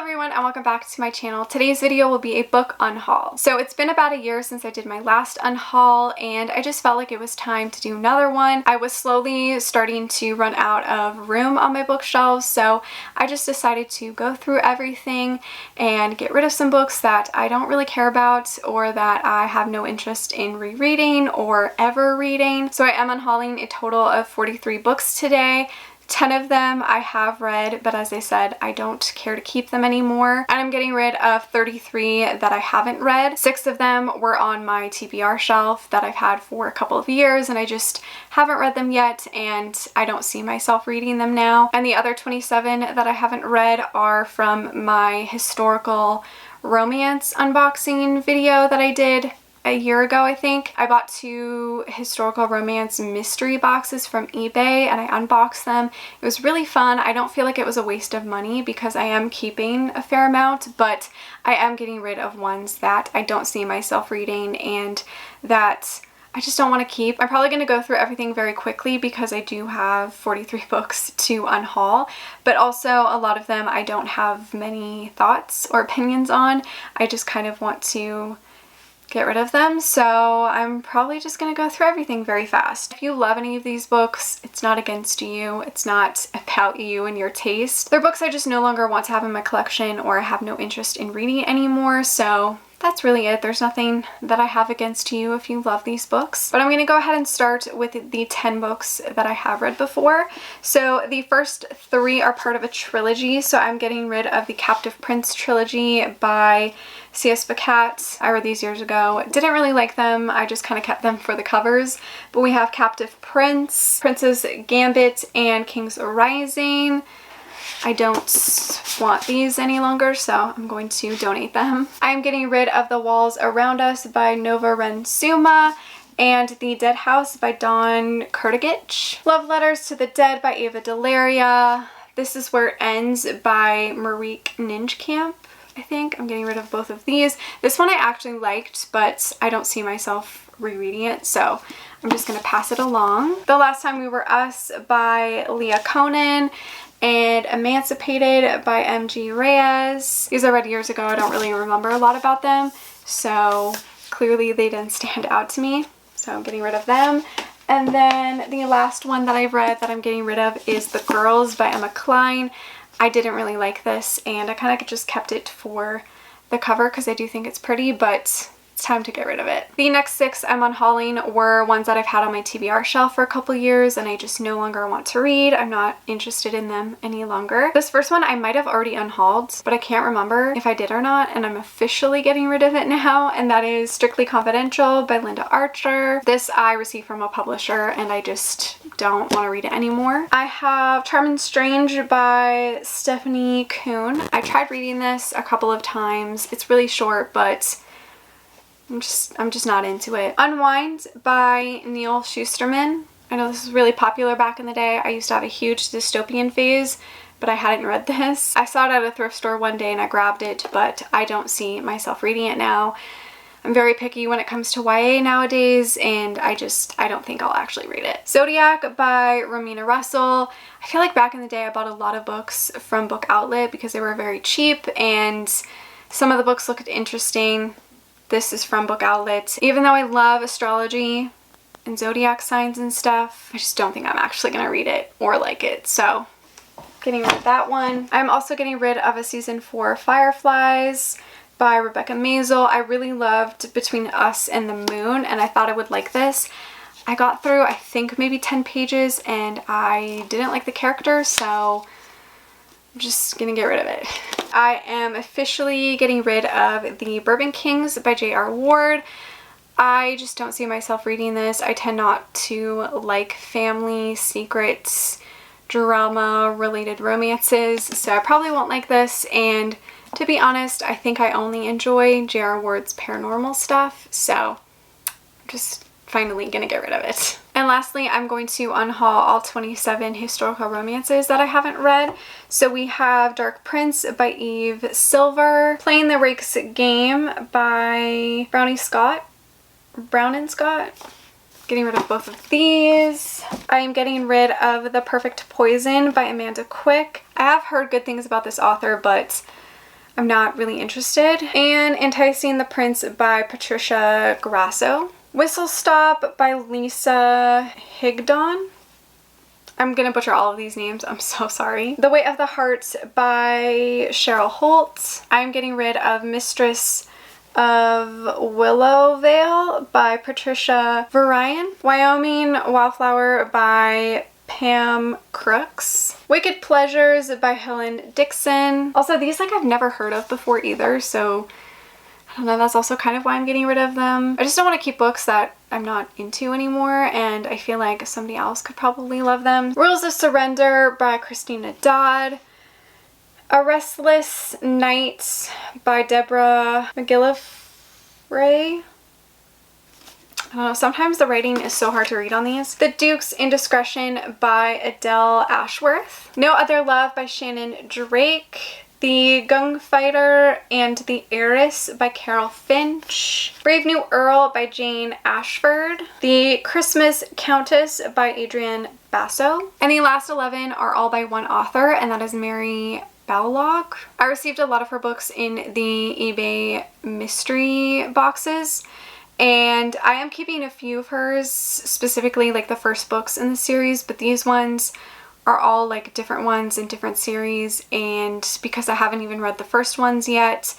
everyone and welcome back to my channel. Today's video will be a book unhaul. So it's been about a year since I did my last unhaul and I just felt like it was time to do another one. I was slowly starting to run out of room on my bookshelves, so I just decided to go through everything and get rid of some books that I don't really care about or that I have no interest in rereading or ever reading. So I am unhauling a total of 43 books today. 10 of them I have read, but as I said, I don't care to keep them anymore. And I'm getting rid of 33 that I haven't read. 6 of them were on my TBR shelf that I've had for a couple of years and I just haven't read them yet and I don't see myself reading them now. And the other 27 that I haven't read are from my historical romance unboxing video that I did a year ago, I think. I bought 2 historical romance mystery boxes from eBay and I unboxed them. It was really fun. I don't feel like it was a waste of money because I am keeping a fair amount, but I am getting rid of ones that I don't see myself reading and that I just don't want to keep. I'm probably going to go through everything very quickly because I do have 43 books to unhaul, but also a lot of them I don't have many thoughts or opinions on. I just kind of want to get rid of them, so I'm probably just gonna go through everything very fast. If you love any of these books, it's not against you, it's not about you and your taste. They're books I just no longer want to have in my collection or I have no interest in reading anymore, so that's really it. There's nothing that I have against you if you love these books. But I'm going to go ahead and start with the 10 books that I have read before. So the first 3 are part of a trilogy, so I'm getting rid of the Captive Prince trilogy by C.S. Pacat. I read these years ago. Didn't really like them. I just kind of kept them for the covers. But we have Captive Prince, Princess Gambit, and King's Rising. I don't want these any longer, so I'm going to donate them. I'm getting rid of The Walls Around Us by Nova Rensuma and The Dead House by Dawn Kurtagich. Love Letters to the Dead by Ava Delaria. This Is Where It Ends by Marique Ninjkamp, I think. I'm getting rid of both of these. This one I actually liked, but I don't see myself rereading it, so I'm just gonna pass it along. The Last Time We Were Us by Leah Conan and Emancipated by M.G. Reyes. These I read years ago. I don't really remember a lot about them, so clearly they didn't stand out to me, so I'm getting rid of them. And then the last one that I've read that I'm getting rid of is The Girls by Emma Cline. I didn't really like this and I kind of just kept it for the cover because I do think it's pretty, but it's time to get rid of it. The next 6 I'm unhauling were ones that I've had on my TBR shelf for a couple years and I just no longer want to read. I'm not interested in them any longer. This first one I might have already unhauled, but I can't remember if I did or not, and I'm officially getting rid of it now, and that is Strictly Confidential by Linda Archer. This I received from a publisher and I just don't want to read it anymore. I have Charmed and Strange by Stephanie Kuhn. I tried reading this a couple of times. It's really short, but I'm just not into it. Unwind by Neil Shusterman. I know this was really popular back in the day. I used to have a huge dystopian phase, but I hadn't read this. I saw it at a thrift store one day and I grabbed it, but I don't see myself reading it now. I'm very picky when it comes to YA nowadays, and I don't think I'll actually read it. Zodiac by Romina Russell. I feel like back in the day I bought a lot of books from Book Outlet because they were very cheap and some of the books looked interesting. This is from Book Outlet. Even though I love astrology and zodiac signs and stuff, I just don't think I'm actually gonna read it or like it, so getting rid of that one. I'm also getting rid of a season 4 Fireflies by Rebecca Maisel. I really loved Between Us and the Moon and I thought I would like this. I got through I think maybe 10 pages and I didn't like the characters, so I'm just gonna get rid of it. I am officially getting rid of The Bourbon Kings by J.R. Ward. I just don't see myself reading this. I tend not to like family, secrets, drama related romances, so I probably won't like this, and to be honest, I think I only enjoy J.R. Ward's paranormal stuff, so I'm just finally gonna get rid of it. And lastly, I'm going to unhaul all 27 historical romances that I haven't read. So we have Dark Prince by Eve Silver, Playing the Rakes Game by Brown and Scott. Getting rid of both of these. I am getting rid of The Perfect Poison by Amanda Quick. I have heard good things about this author, but I'm not really interested. And Enticing the Prince by Patricia Grasso. Whistle Stop by Lisa Higdon. I'm gonna butcher all of these names, I'm so sorry. The Weight of the Heart by Cheryl Holt. I'm getting rid of Mistress of Willowvale by Patricia Varian. Wyoming Wildflower by Pam Crooks. Wicked Pleasures by Helen Dixon. Also, these I've never heard of before either, so I don't know, that's also kind of why I'm getting rid of them. I just don't want to keep books that I'm not into anymore, and I feel like somebody else could probably love them. Rules of Surrender by Christina Dodd. A Restless Night by Deborah McGillivray. I don't know, sometimes the writing is so hard to read on these. The Duke's Indiscretion by Adele Ashworth. No Other Love by Shannon Drake. The Gunfighter and the Heiress by Carol Finch. Brave New Earl by Jane Ashford. The Christmas Countess by Adrienne Basso. And the last 11 are all by one author, and that is Mary Bowlog. I received a lot of her books in the eBay mystery boxes, and I am keeping a few of hers, specifically the first books in the series, but these ones are all different ones in different series, and because I haven't even read the first ones yet,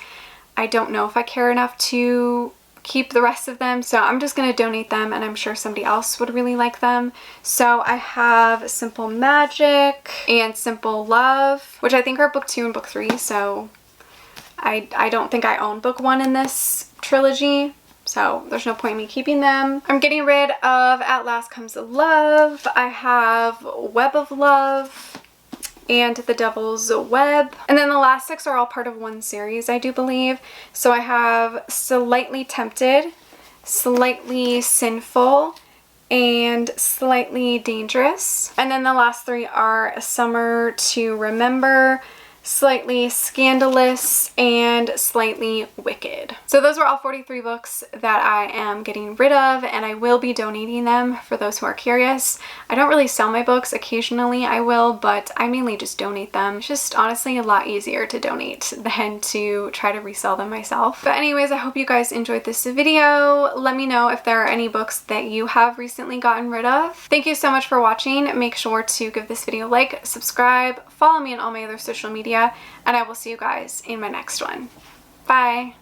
I don't know if I care enough to keep the rest of them, so I'm just gonna donate them, and I'm sure somebody else would really like them. So I have Simple Magic and Simple Love, which I think are book 2 and book 3, so I don't think I own book 1 in this trilogy, so there's no point in me keeping them. I'm getting rid of At Last Comes Love. I have Web of Love and The Devil's Web. And then the last 6 are all part of one series, I do believe. So I have Slightly Tempted, Slightly Sinful, and Slightly Dangerous. And then the last 3 are A Summer to Remember, Slightly Scandalous, and Slightly Wicked. So those were all 43 books that I am getting rid of, and I will be donating them for those who are curious. I don't really sell my books. Occasionally I will, but I mainly just donate them. It's just honestly a lot easier to donate than to try to resell them myself. But anyways, I hope you guys enjoyed this video. Let me know if there are any books that you have recently gotten rid of. Thank you so much for watching. Make sure to give this video a like, subscribe, follow me on all my other social media, and I will see you guys in my next one. Bye!